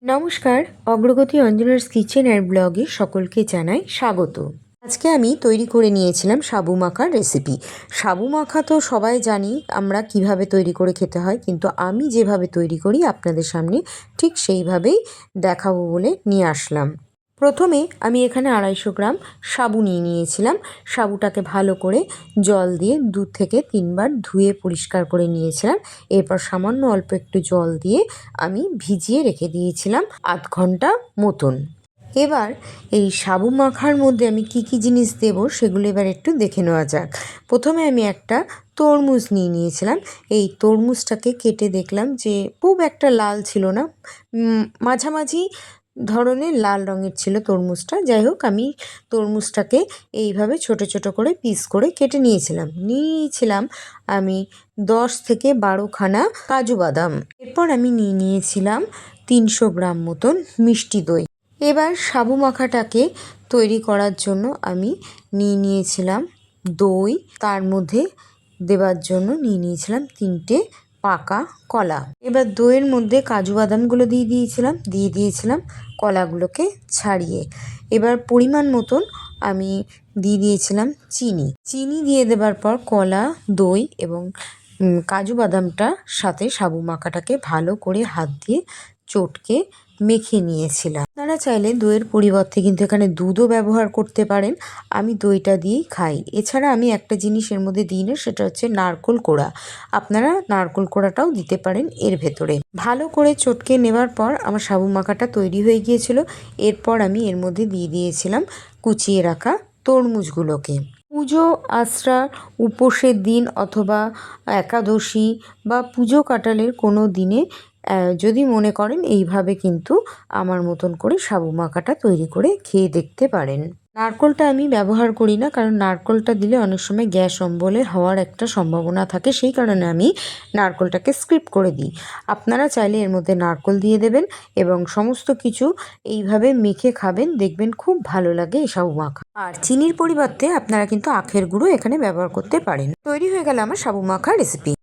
নমস্কার, অগ্রগতি Anjana's kitchen and ব্লগে সকলকে জানাই স্বাগত। আজকে আমি তৈরি করে নিয়েছিলাম সাবু মাখার রেসিপি। সাবু মাখা তো সবাই জানি আমরা কিভাবে তৈরি করে খেতে হয়, কিন্তু আমি যেভাবে তৈরি করি আপনাদের সামনে ঠিক সেইভাবেই দেখাবো বলে নিয়ে আসলাম। প্রথমে আমি এখানে 250 গ্রাম সাবু নিয়েছিলাম। সাবুটাকে ভালো করে জল দিয়ে 2 থেকে 3 বার ধুয়ে পরিষ্কার করে নিয়েছিলাম। এরপর সামান্য অল্প একটু জল দিয়ে আমি ভিজিয়ে রেখে দিয়েছিলাম আধ ঘন্টা মতন। এবার এই সাবু মাখার মধ্যে আমি কি কি জিনিস দেব সেগুলো এবার একটু দেখে নেওয়া যাক। প্রথমে আমি একটা তরমুজ নিয়েছিলাম। এই তরমুজটাকে কেটে দেখলাম যে খুব একটা লাল ছিল না, মাঝামাঝি ধরনের লাল রঙের ছিল তরমুজটা। যাই হোক, আমি তরমুজটাকে এইভাবে ছোট ছোট করে পিস করে কেটে নিয়েছিলাম আমি 10 থেকে 12 খানা কাজু বাদাম। এরপর আমি নিয়েছিলাম 300 গ্রাম মতন মিষ্টি দই। এবার সাবু মাখাটাকে তৈরি করার জন্য আমি নিয়েছিলাম দই, তার মধ্যে দেবার জন্য নিয়েছিলাম 3টে পাকা কলা। এবার দইয়ের মধ্যে কাজু বাদামগুলো দিয়ে দিয়েছিলাম কলাগুলোকে ছাড়িয়ে। এবার পরিমাণ মতন আমি দিয়েছিলাম চিনি দিয়ে দেবার পর কলা, দই এবং কাজু বাদামটার সাথে সাবু মাখাটাকে ভালো করে হাত দিয়ে চটকে মেখে নিয়েছিলাম। আপনারা চাইলে দইয়ের পরিবর্তে কিন্তু এখানে দুধও ব্যবহার করতে পারেন। আমি দইটা দিয়েই খাই। এছাড়া আমি একটা জিনিস এর মধ্যে দিই না, সেটা হচ্ছে নারকোল কোড়া। আপনারা নারকোল কোড়াটাও দিতে পারেন এর ভেতরে। ভালো করে চটকে নেবার পর আমার সাবু মাখাটা তৈরি হয়ে গিয়েছিল। এরপর আমি এর মধ্যে দিয়েছিলাম কুচিয়ে রাখা তরমুজগুলোকে। পুজো আশ্রা, উপোসের দিন অথবা একাদশী বা পুজো কাটালের কোনো দিনে যদি মনে করেন এইভাবে কিন্তু আমার মতন করে সাবু মাখাটা তৈরি করে খেয়ে দেখতে পারেন। নারকোলটা আমি ব্যবহার করি না, কারণ নারকোলটা দিলে অনেক সময় গ্যাস অম্বলে হওয়ার একটা সম্ভাবনা থাকে, সেই কারণে আমি নারকোলটাকে স্কিপ করে দিই। আপনারা চাইলে এর মধ্যে নারকোল দিয়ে দেবেন এবং সমস্ত কিছু এইভাবে মেখে খাবেন, দেখবেন খুব ভালো লাগে এই সাবু মাখা। আর চিনির পরিবর্তে আপনারা কিন্তু আখের গুঁড়ো এখানে ব্যবহার করতে পারেন। তৈরি হয়ে গেল আমার সাবু মাখা রেসিপি।